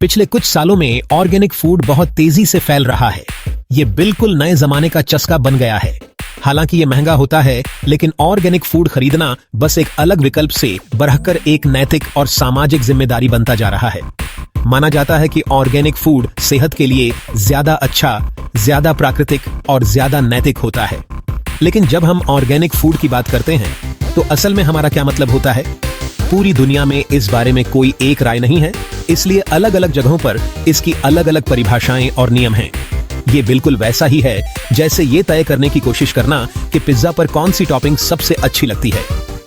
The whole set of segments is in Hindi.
पिछले कुछ सालों में ऑर्गेनिक फूड बहुत तेजी से फैल रहा है। ये बिल्कुल नए जमाने का चस्का बन गया है। हालांकि ये महंगा होता है, लेकिन ऑर्गेनिक फूड खरीदना बस एक अलग विकल्प से बढ़कर एक नैतिक और सामाजिक जिम्मेदारी बनता जा रहा है। माना जाता है कि ऑर्गेनिक फूड सेहत के लिए ज्यादा अच्छा, ज्यादा प्राकृतिक और ज्यादा नैतिक होता है। लेकिन जब हम ऑर्गेनिक फूड की बात करते हैं, तो असल में हमारा क्या मतलब होता है? पूरी दुनिया में इस बारे में कोई एक राय नहीं है, इसलिए अलग अलग जगहों पर इसकी अलग अलग परिभाषाएं और नियम हैं। ये बिल्कुल वैसा ही है जैसे ये तय करने की कोशिश करना कि पिज्जा पर कौन सी टॉपिंग सबसे अच्छी लगती है।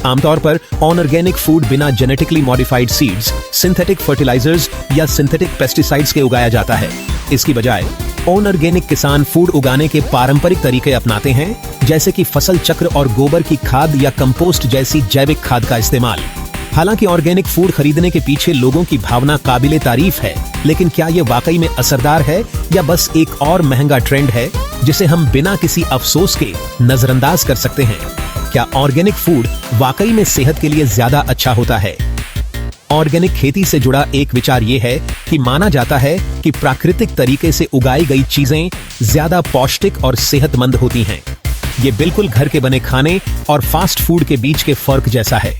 आमतौर पर ऑर्गेनिक फूड बिना genetically modified seeds, synthetic fertilizers या सिंथेटिक पेस्टिसाइड्स के उगाया जाता है। इसकी बजाय ऑर्गेनिक किसान फूड उगाने के पारंपरिक तरीके अपनाते हैं, जैसे कि फसल चक्र और गोबर की खाद या कंपोस्ट जैसी जैविक खाद का इस्तेमाल। हालांकि ऑर्गेनिक फूड खरीदने के पीछे लोगों की भावना काबिले तारीफ है, लेकिन क्या ये वाकई में असरदार है या बस एक और महंगा ट्रेंड है जिसे हम बिना किसी अफसोस के नजरअंदाज कर सकते हैं? क्या ऑर्गेनिक फूड वाकई में सेहत के लिए ज्यादा अच्छा होता है? ऑर्गेनिक खेती से जुड़ा एक विचार ये है कि माना जाता है कि प्राकृतिक तरीके से उगाई गई चीजें ज्यादा पौष्टिक और सेहतमंद होती हैं। ये बिल्कुल घर के बने खाने और फास्ट फूड के बीच के फर्क जैसा है।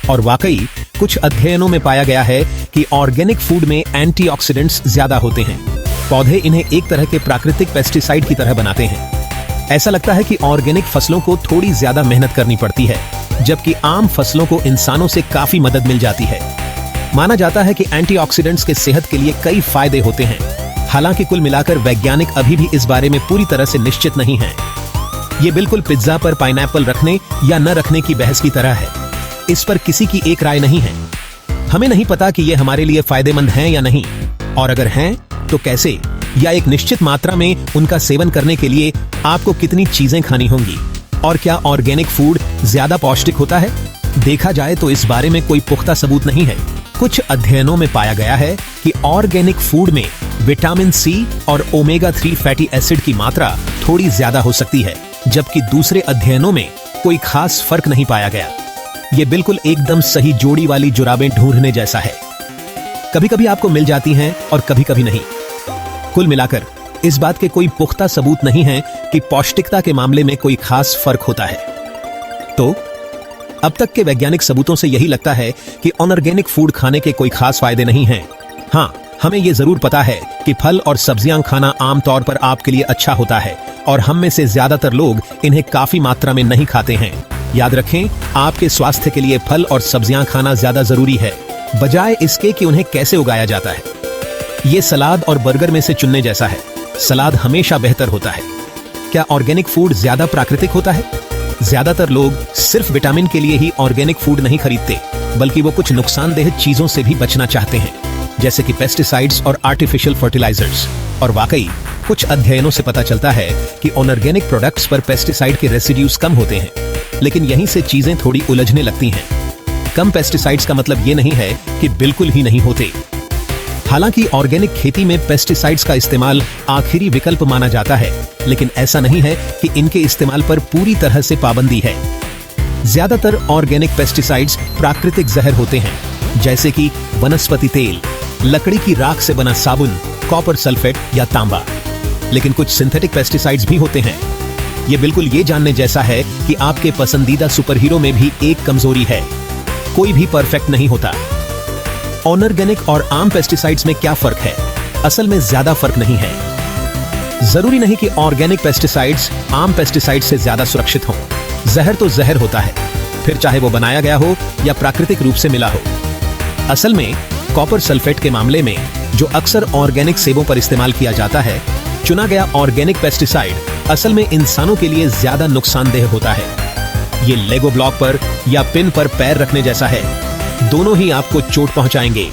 और वाकई कुछ अध्ययनों में पाया गया है कि ऑर्गेनिक फूड में एंटीऑक्सीडेंट्स ज्यादा होते हैं। पौधे इन्हें एक तरह के प्राकृतिक पेस्टिसाइड की तरह बनाते हैं। ऐसा लगता है कि ऑर्गेनिक फसलों को थोड़ी ज्यादा मेहनत करनी पड़ती है, जबकि आम फसलों को इंसानों से काफी मदद मिल जाती है। माना जाता है कि एंटीऑक्सीडेंट्स के सेहत के लिए कई फायदे होते हैं। हालांकि कुल मिलाकर वैज्ञानिक अभी भी इस बारे में पूरी तरह से निश्चित नहीं हैं। ये बिल्कुल पिज्जा पर पाइनएप्पल रखने या न रखने की बहस की तरह है। इस पर किसी की एक राय नहीं है। हमें नहीं पता कि ये हमारे लिए फायदेमंद हैं या नहीं, और अगर हैं तो कैसे, या एक निश्चित मात्रा में उनका सेवन करने के लिए आपको कितनी चीजें खानी होंगी, और क्या ऑर्गेनिक फूड ज्यादा पौष्टिक होता है? देखा जाए तो इस बारे में कोई पुख्ता सबूत नहीं है। कुछ अध्ययनों में पाया गया है कि ऑर्गेनिक फूड में विटामिन सी और ओमेगा 3 फैटी एसिड की मात्रा थोड़ी ज्यादा हो सकती है, जबकि दूसरे अध्ययनों में कोई खास फर्क नहीं पाया गया। ये बिल्कुल एकदम सही जोड़ी वाली जुराबें ढूंढने जैसा है। कभी कभी आपको मिल जाती हैं और कभी कभी नहीं। कुल मिलाकर इस बात के कोई पुख्ता सबूत नहीं है कि पौष्टिकता के मामले में कोई खास फर्क होता है। तो अब तक के वैज्ञानिक सबूतों से यही लगता है कि ऑर्गेनिक फूड खाने के कोई खास फायदे नहीं हैं। हाँ, हमें ये जरूर पता है कि फल और सब्जियां खाना आमतौर पर आपके लिए अच्छा होता है, और हम में से ज्यादातर लोग इन्हें काफी मात्रा में नहीं खाते हैं। याद रखें, आपके स्वास्थ्य के लिए फल और सब्जियां खाना ज्यादा जरूरी है, बजाय इसके कि उन्हें कैसे उगाया जाता है। ये सलाद और बर्गर में से चुनने जैसा है। सलाद हमेशा बेहतर होता है। क्या ऑर्गेनिक फूड ज्यादा प्राकृतिक होता है? ज्यादातर लोग सिर्फ विटामिन के लिए ही ऑर्गेनिक फूड नहीं खरीदते, बल्कि वो कुछ नुकसानदेह चीजों से भी बचना चाहते हैं, जैसे कि पेस्टिसाइड्स और आर्टिफिशियल फर्टिलाइजर्स। और वाकई कुछ अध्ययनों से पता चलता है कि ऑर्गेनिक प्रोडक्ट्स पर पेस्टिसाइड के रेसिड्यूज कम होते हैं, लेकिन यहीं से चीजें थोड़ी उलझने लगती हैं। कम पेस्टिसाइड्स का मतलब ये नहीं है कि बिल्कुल ही नहीं होते। हालांकि ऑर्गेनिक खेती में पेस्टिसाइड्स का इस्तेमाल आखिरी विकल्प माना जाता है, लेकिन ऐसा नहीं है कि इनके इस्तेमाल पर पूरी तरह से पाबंदी है। ज्यादातर ऑर्गेनिक पेस्टिसाइड्स प्राकृतिक जहर होते हैं, जैसे कि वनस्पति तेल, लकड़ी की राख से बना साबुन, कॉपर सल्फेट या तांबा। लेकिन कुछ सिंथेटिक पेस्टिसाइड्स भी होते हैं। ये बिल्कुल ये जानने जैसा है कि आपके पसंदीदा सुपरहीरो में भी एक कमजोरी है। कोई भी परफेक्ट नहीं होता। ऑर्गेनिक और आम पेस्टिसाइड्स में क्या फर्क है? असल में ज्यादा फर्क नहीं है। जरूरी नहीं कि ऑर्गेनिक पेस्टिसाइड्स आम पेस्टिसाइड से ज्यादा सुरक्षित हों। जहर तो जहर होता है, फिर चाहे वो बनाया गया हो या प्राकृतिक रूप से मिला हो। असल में कॉपर सल्फेट के मामले में, जो अक्सर ऑर्गेनिक सेबों पर इस्तेमाल किया जाता है, चुना गया ऑर्गेनिक पेस्टिसाइड असल में इंसानों के लिए ज्यादा नुकसानदेह होता है। ये लेगो ब्लॉक पर या पिन पर पैर रखने जैसा है। दोनों ही आपको चोट पहुंचाएंगे।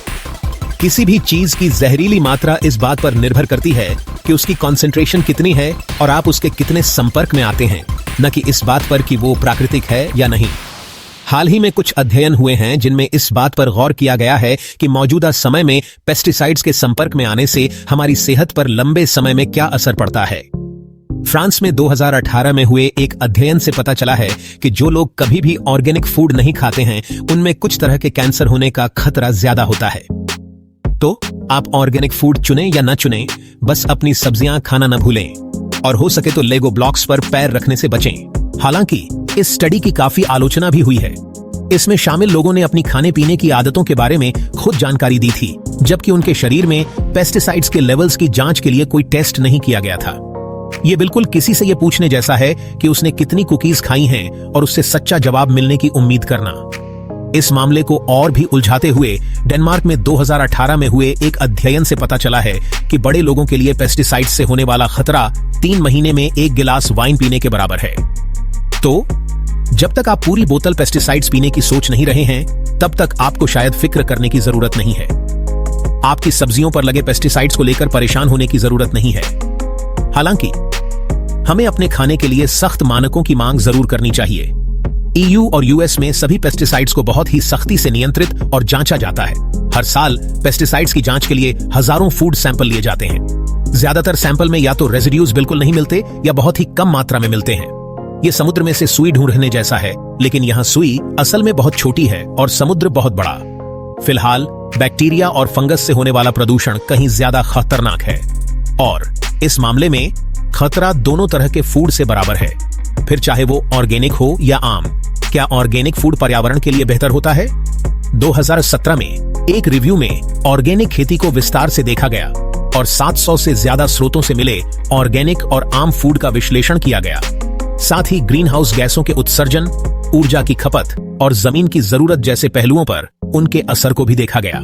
किसी भी चीज की जहरीली मात्रा इस बात पर निर्भर करती है कि उसकी कॉन्सेंट्रेशन कितनी है और आप उसके कितने संपर्क में आते हैं, न कि इस बात पर कि वो प्राकृतिक है या नहीं। हाल ही में कुछ अध्ययन हुए हैं जिनमें इस बात पर गौर किया गया है कि मौजूदा समय में पेस्टिसाइड्स के संपर्क में आने से हमारी सेहत पर लंबे समय में क्या असर पड़ता है। फ्रांस में 2018 में हुए एक अध्ययन से पता चला है कि जो लोग कभी भी ऑर्गेनिक फूड नहीं खाते हैं, उनमें कुछ तरह के कैंसर होने का खतरा ज्यादा होता है। तो आप ऑर्गेनिक फूड चुनें या न चुनें, बस अपनी सब्जियां खाना न भूलें और हो सके तो लेगो ब्लॉक्स पर पैर रखने से बचें। हालांकि इस स्टडी की काफी आलोचना भी हुई है। इसमें शामिल लोगों ने अपनी खाने पीने की आदतों के बारे में खुद जानकारी दी थी, जबकि उनके शरीर में पेस्टिसाइड्स के लेवल्स की जांच के लिए कोई टेस्ट नहीं किया गया था। यह बिल्कुल किसी से यह पूछने जैसा है कि उसने कितनी कुकीज खाई हैं और उससे सच्चा जवाब मिलने की उम्मीद करना। इस मामले को और भी उलझाते हुए डेनमार्क में 2018 में हुए एक अध्ययन से पता चला है कि बड़े लोगों के लिए पेस्टिसाइड्स से होने वाला खतरा 3 महीने में 1 गिलास वाइन पीने के बराबर है। तो जब तक आप पूरी बोतल पेस्टिसाइड्स पीने की सोच नहीं रहे हैं, तब तक आपको शायद फिक्र करने की जरूरत नहीं है। आपकी सब्जियों पर लगे पेस्टिसाइड्स को लेकर परेशान होने की जरूरत नहीं है। हालांकि हमें अपने खाने के लिए सख्त मानकों की मांग जरूर करनी चाहिए। EU और US में सभी पेस्टिसाइड्स को बहुत ही सख्ती से नियंत्रित और जांचा जाता है। हर साल पेस्टिसाइड्स की जांच के लिए हजारों फूड सैंपल लिए जाते हैं। ज्यादातर सैंपल में या तो रेजिड्यूज बिल्कुल नहीं मिलते या बहुत ही कम मात्रा में मिलते हैं। ये समुद्र में से सुई ढूंढने जैसा है, लेकिन यहाँ सुई असल में बहुत छोटी है और समुद्र बहुत बड़ा। फिलहाल बैक्टीरिया और फंगस से होने वाला प्रदूषण कहीं ज्यादा खतरनाक है और इस मामले में खतरा दोनों तरह के फूड से बराबर है, फिर चाहे वो ऑर्गेनिक हो या आम। क्या ऑर्गेनिक फूड पर्यावरण के लिए बेहतर होता है? 2017 में एक रिव्यू में ऑर्गेनिक खेती को विस्तार से देखा गया और 700 से ज्यादा स्रोतों से मिले ऑर्गेनिक और आम फूड का विश्लेषण किया गया। साथ ही ग्रीन हाउस गैसों के उत्सर्जन, ऊर्जा की खपत और जमीन की जरूरत जैसे पहलुओं पर उनके असर को भी देखा गया।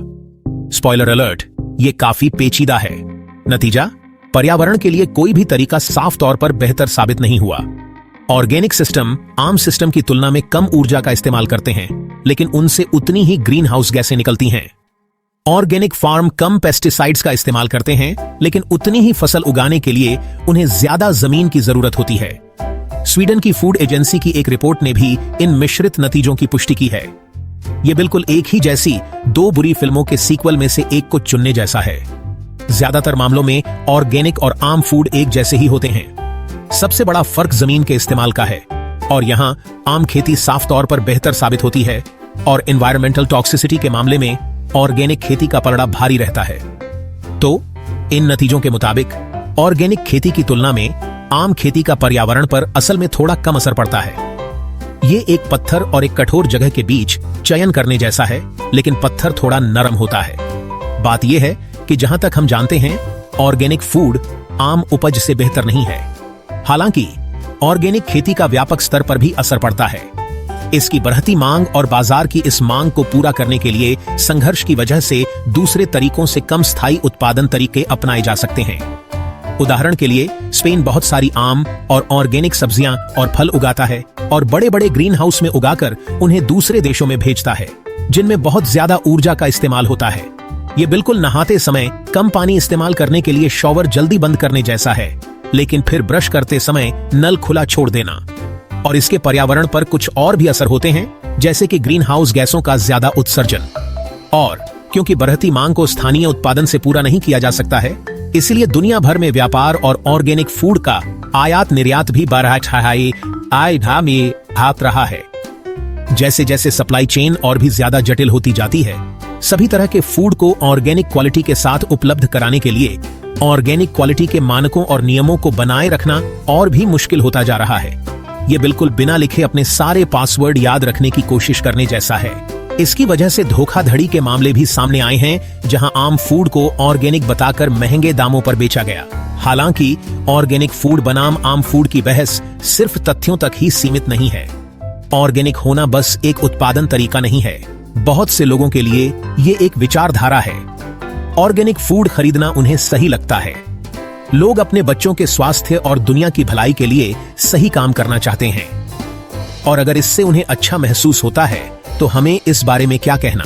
स्पॉइलर अलर्ट, ये काफी पेचीदा है। नतीजा, पर्यावरण के लिए कोई भी तरीका साफ तौर पर बेहतर साबित नहीं हुआ। ऑर्गेनिक सिस्टम आम सिस्टम की तुलना में कम ऊर्जा का इस्तेमाल करते हैं, लेकिन उनसे उतनी ही ग्रीन हाउस गैसें निकलती हैं। ऑर्गेनिक फार्म कम पेस्टिसाइड्स का इस्तेमाल करते हैं, लेकिन उतनी ही फसल उगाने के लिए उन्हें ज्यादा जमीन की जरूरत होती है। स्वीडन की फूड एजेंसी की एक रिपोर्ट ने भी इन मिश्रित नतीजों की पुष्टि की है। यह बिल्कुल एक ही जैसी 2 बुरी फिल्मों के सीक्वल में से एक को चुनने जैसा है। ज्यादातर मामलों में ऑर्गेनिक और आम फूड एक जैसे ही होते हैं। सबसे बड़ा फर्क जमीन के इस्तेमाल का है और यहां आम खेती साफ तौर पर बेहतर साबित होती है और एनवायरमेंटल टॉक्सिसिटी के मामले में ऑर्गेनिक खेती का पलड़ा भारी रहता है। तो इन नतीजों के मुताबिक ऑर्गेनिक खेती की तुलना में आम खेती का पर्यावरण पर असल में थोड़ा कम असर पड़ता है। ये एक पत्थर और एक कठोर जगह के बीच चयन करने जैसा है, लेकिन पत्थर थोड़ा नरम होता है। बात यह है कि जहां तक हम जानते हैं, ऑर्गेनिक फूड आम उपज से बेहतर नहीं है। हालांकि ऑर्गेनिक खेती का व्यापक स्तर पर भी असर पड़ता है। इसकी बढ़ती मांग और बाजार की इस मांग को पूरा करने के लिए संघर्ष की वजह से दूसरे तरीकों से कम स्थायी उत्पादन तरीके अपनाए जा सकते हैं। उदाहरण के लिए, स्पेन बहुत सारी आम और ऑर्गेनिक सब्जियां और फल उगाता है और बड़े बड़े ग्रीन हाउस में उगाकर उन्हें दूसरे देशों में भेजता है, जिनमें बहुत ज्यादा ऊर्जा का इस्तेमाल होता है। ये बिल्कुल नहाते समय कम पानी इस्तेमाल करने के लिए शॉवर जल्दी बंद करने जैसा है, लेकिन फिर ब्रश करते समय नल खुला छोड़ देना। और इसके पर्यावरण पर कुछ और भी असर होते हैं, जैसे कि ग्रीन हाउस गैसों का ज्यादा उत्सर्जन। और क्योंकि बढ़ती मांग को स्थानीय उत्पादन से पूरा नहीं किया जा सकता है, इसलिए दुनिया भर में व्यापार और ऑर्गेनिक फूड का आयात निर्यात भी बढ़ रहा है। जैसे जैसे सप्लाई चेन और भी ज्यादा जटिल होती जाती है, सभी तरह के फूड को ऑर्गेनिक क्वालिटी के साथ उपलब्ध कराने के लिए ऑर्गेनिक क्वालिटी के मानकों और नियमों को बनाए रखना और भी मुश्किल होता जा रहा है। ये बिल्कुल बिना लिखे अपने सारे पासवर्ड याद रखने की कोशिश करने जैसा है। इसकी वजह से धोखाधड़ी के मामले भी सामने आए हैं, जहां आम फूड को ऑर्गेनिक बताकर महंगे दामों पर बेचा गया। हालांकि ऑर्गेनिक फूड बनाम आम फूड की बहस सिर्फ तथ्यों तक ही सीमित नहीं है। ऑर्गेनिक होना बस एक उत्पादन तरीका नहीं है, बहुत से लोगों के लिए ये एक विचारधारा है। ऑर्गेनिक फूड खरीदना उन्हें सही लगता है। लोग अपने बच्चों के स्वास्थ्य और दुनिया की भलाई के लिए सही काम करना चाहते हैं, और अगर इससे उन्हें अच्छा महसूस होता है तो हमें इस बारे में क्या कहना।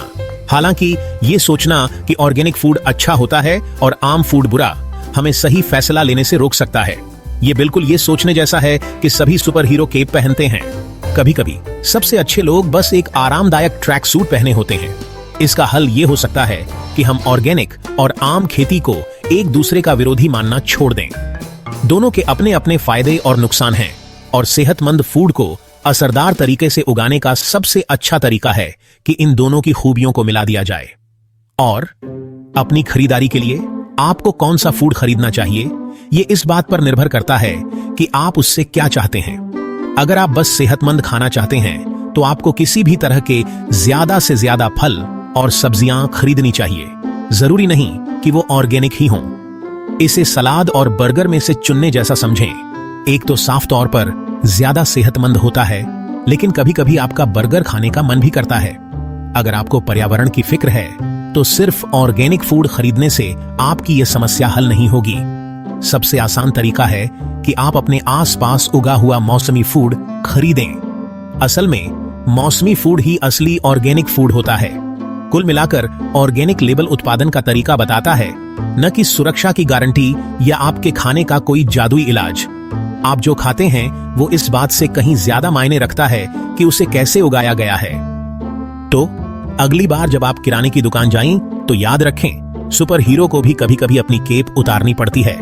हालांकि ये सोचना कि ऑर्गेनिक फूड अच्छा होता है और आम फूड बुरा, हमें सही फैसला लेने से रोक सकता है। ये बिल्कुल ये सोचने जैसा है कि सभी सुपर हीरो केप पहनते हैं। कभी कभी सबसे अच्छे लोग बस एक आरामदायक ट्रैक सूट पहने होते हैं। इसका हल ये हो सकता है कि हम ऑर्गेनिक और आम खेती को एक दूसरे का विरोधी मानना छोड़ दें। दोनों के अपने अपने फायदे और नुकसान हैं, और सेहतमंद फूड को असरदार तरीके से उगाने का सबसे अच्छा तरीका है कि इन दोनों की खूबियों को मिला दिया जाए। और अपनी खरीदारी के लिए आपको कौन सा फूड खरीदना चाहिए, ये इस बात पर निर्भर करता है कि आप उससे क्या चाहते हैं। अगर आप बस सेहतमंद खाना चाहते हैं तो आपको किसी भी तरह के ज्यादा से ज्यादा फल और सब्जियां खरीदनी चाहिए। जरूरी नहीं कि वो ऑर्गेनिक ही हों। इसे सलाद और बर्गर में से चुनने जैसा समझें। एक तो साफ तौर पर ज्यादा सेहतमंद होता है, लेकिन कभी कभी आपका बर्गर खाने का मन भी करता है। अगर आपको पर्यावरण की फिक्र है तो सिर्फ ऑर्गेनिक फूड खरीदने से आपकी यह समस्या हल नहीं होगी। सबसे आसान तरीका है कि आप अपने आसपास उगा हुआ मौसमी फूड खरीदें। असल में मौसमी फूड ही असली ऑर्गेनिक फूड होता है। कुल मिलाकर ऑर्गेनिक लेबल उत्पादन का तरीका बताता है, न कि सुरक्षा की गारंटी या आपके खाने का कोई जादुई इलाज। आप जो खाते हैं वो इस बात से कहीं ज्यादा मायने रखता है कि उसे कैसे उगाया गया है। तो अगली बार जब आप किराने की दुकान जाएं तो याद रखें, सुपर हीरो को भी कभी कभी अपनी केप उतारनी पड़ती है।